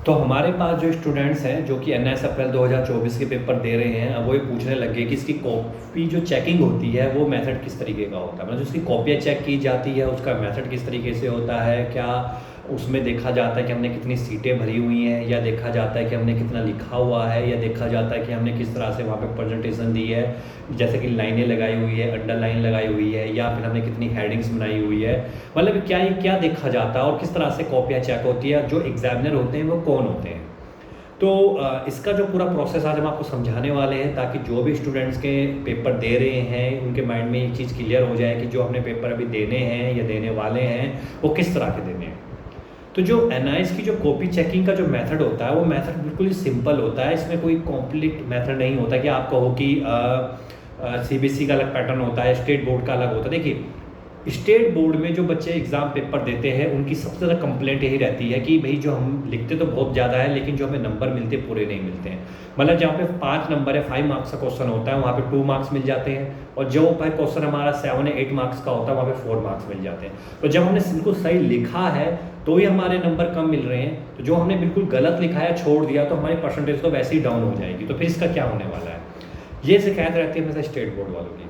तो हमारे पास जो स्टूडेंट्स हैं जो कि एनआईएस अप्रैल 2024 के पेपर दे रहे हैं, अब वो ये पूछने लगे कि इसकी कॉपी जो चेकिंग होती है वो मेथड किस तरीके का होता है, मतलब जिसकी कॉपियाँ चेक की जाती है उसका मेथड किस तरीके से होता है। क्या उसमें देखा जाता है कि हमने कितनी सीटें भरी हुई हैं, या देखा जाता है कि हमने कितना लिखा हुआ है, या देखा जाता है कि हमने किस तरह से वहाँ पे प्रेजेंटेशन दी है, जैसे कि लाइनें लगाई हुई है, अंडरलाइन लगाई हुई है, या फिर हमने कितनी हेडिंग्स बनाई हुई है। मतलब क्या ये क्या देखा जाता है और किस तरह से कॉपियाँ चेक होती है, जो एग्जामिनर होते हैं वो कौन होते हैं। तो इसका जो पूरा प्रोसेस आज हम आपको समझाने वाले हैं, ताकि जो भी स्टूडेंट्स के पेपर दे रहे हैं उनके माइंड में ये चीज़ क्लियर हो जाए कि जो हमने पेपर अभी देने हैं या देने वाले हैं वो किस तरह के देने हैं। तो जो एनआईएस की जो कॉपी चेकिंग का जो मेथड होता है वो मेथड बिल्कुल ही सिंपल होता है। इसमें कोई कॉम्प्लिकेट मेथड नहीं होता कि आप कहो कि सीबीएसई का अलग पैटर्न होता है, स्टेट बोर्ड का अलग होता है। देखिए, स्टेट बोर्ड में जो बच्चे एग्ज़ाम पेपर देते हैं उनकी सबसे ज़्यादा कंप्लेंट यही रहती है कि भाई जो हम लिखते तो बहुत ज़्यादा है लेकिन जो हमें नंबर मिलते पूरे नहीं मिलते हैं। मतलब जहाँ पे 5 नंबर है, 5 मार्क्स का क्वेश्चन होता है, वहाँ पे 2 मार्क्स मिल जाते हैं, और जो भाई क्वेश्चन हमारा 7 या 8 मार्क्स का होता है वहाँ पे 4 मार्क्स मिल जाते हैं। तो जब हमने इनको सही लिखा है तो ही हमारे नंबर कम मिल रहे हैं, तो जो हमने बिल्कुल गलत लिखा है, छोड़ दिया, तो हमारी परसेंटेज तो वैसे ही डाउन हो जाएगी। तो फिर इसका क्या होने वाला है, ये शिकायत रहती है हमेशा स्टेट बोर्ड वालों की।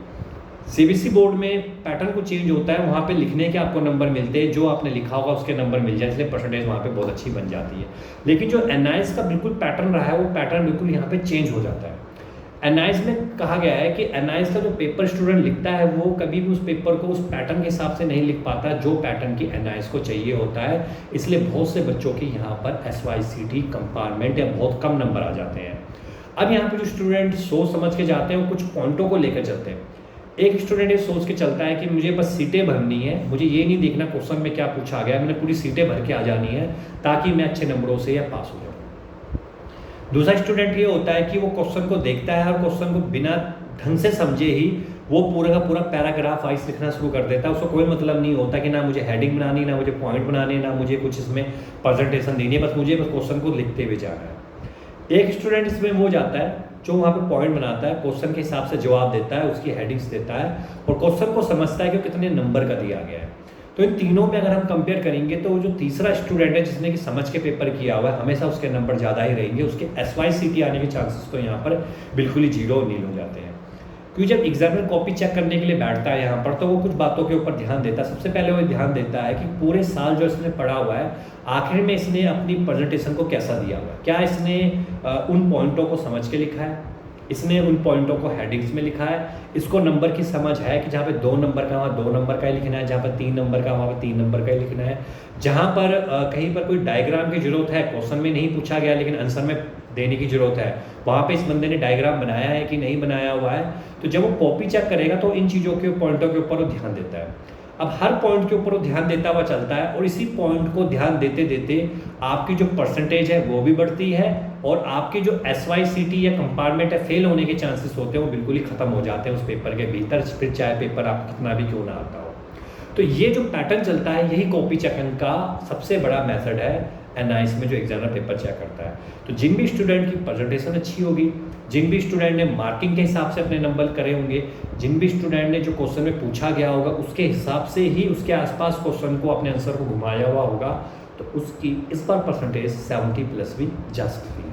सीबीएसई बोर्ड में पैटर्न को चेंज होता है, वहाँ पे लिखने के आपको नंबर मिलते हैं, जो आपने लिखा होगा उसके नंबर मिल जाए, इसलिए परसेंटेज वहाँ पे बहुत अच्छी बन जाती है। लेकिन जो एनआईएस का बिल्कुल पैटर्न रहा है वो पैटर्न बिल्कुल यहाँ पे चेंज हो जाता है। एनआईएस में कहा गया है कि एनआईएस का जो पेपर स्टूडेंट लिखता है वो कभी भी उस पेपर को उस पैटर्न के हिसाब से नहीं लिख पाता जो पैटर्न की एनआईएस को चाहिए होता है। इसलिए बहुत से बच्चों के यहाँ पर SYCT कंपार्टमेंट या बहुत कम नंबर आ जाते हैं। अब यहाँ पे जो स्टूडेंट सोच समझ के जाते हैं वो कुछ पॉइंटों को लेकर चलते हैं। एक स्टूडेंट ये सोच के चलता है कि मुझे बस सीटें भरनी है, मुझे ये नहीं देखना क्वेश्चन में क्या पूछा गया है, मैंने पूरी सीटें भर के आ जानी है ताकि मैं अच्छे नंबरों से या पास हो जाऊँ। दूसरा स्टूडेंट ये होता है कि वो क्वेश्चन को देखता है और क्वेश्चन को बिना ढंग से समझे ही वो पूरा का पूरा पैराग्राफ वाइज लिखना शुरू कर देता है। उसको कोई मतलब नहीं होता कि ना मुझे हेडिंग बनानी, ना मुझे पॉइंट बनाने, ना मुझे कुछ इसमें प्रेजेंटेशन देनी है, बस मुझे बस क्वेश्चन को लिखते हुए जाना है। एक स्टूडेंट इसमें वो जाता है जो वहाँ पे पॉइंट बनाता है, क्वेश्चन के हिसाब से जवाब देता है, उसकी हेडिंग्स देता है और क्वेश्चन को समझता है कि कितने नंबर का दिया गया है। तो इन तीनों में अगर हम कंपेयर करेंगे तो जो तीसरा स्टूडेंट है जिसने कि समझ के पेपर किया हुआ है, हमेशा उसके नंबर ज़्यादा ही रहेंगे, उसके SYCT आने के चांसेस तो यहाँ पर बिल्कुल ही 0 नील हो जाते हैं। क्योंकि जब एग्जामिनर कॉपी चेक करने के लिए बैठता है यहाँ पर तो वो कुछ बातों के ऊपर ध्यान देता है। सबसे पहले वो ध्यान देता है कि पूरे साल जो इसने पढ़ा हुआ है आखिर में इसने अपनी प्रेजेंटेशन को कैसा दिया हुआ है, क्या इसने उन पॉइंटों को समझ के लिखा है, इसने उन पॉइंटों को हेडिंग्स में लिखा है, इसको नंबर की समझ है कि जहाँ पे 2 नंबर का वहाँ 2 नंबर का ही लिखना है, जहाँ पर 3 नंबर का वहाँ पर 3 नंबर का ही लिखना है, जहाँ पर कहीं पर कोई डायग्राम की जरूरत है, क्वेश्चन में नहीं पूछा गया लेकिन आंसर में देने की जरूरत है, वहाँ पे इस बंदे ने डायग्राम बनाया है कि नहीं बनाया हुआ है। तो जब वो कॉपी चेक करेगा तो इन चीज़ों के पॉइंटों के ऊपर वो ध्यान देता है। अब हर पॉइंट के ऊपर वो ध्यान देता हुआ चलता है और इसी पॉइंट को ध्यान देते देते आपकी जो परसेंटेज है वो भी बढ़ती है और आपके जो SYCT या कंपार्टमेंट है फेल होने के चांसेस होते हैं वो बिल्कुल ही खत्म हो जाते हैं उस पेपर के भीतर, फिर चाहे पेपर आप कितना भी क्यों ना आता हो। तो ये जो पैटर्न चलता है यही कॉपी चेकिंग का सबसे बड़ा मेथड है एनआईएस में जो एग्जामिनर पेपर चेक करता है। तो जिन भी स्टूडेंट की प्रेजेंटेशन अच्छी होगी, जिन भी स्टूडेंट ने मार्किंग के हिसाब से अपने नंबर करे होंगे, जिन भी स्टूडेंट ने जो क्वेश्चन में पूछा गया होगा उसके हिसाब से ही उसके आसपास क्वेश्चन को अपने आंसर को घुमाया हुआ होगा, तो उसकी इस बार परसेंटेज 70+ भी जा सकती है।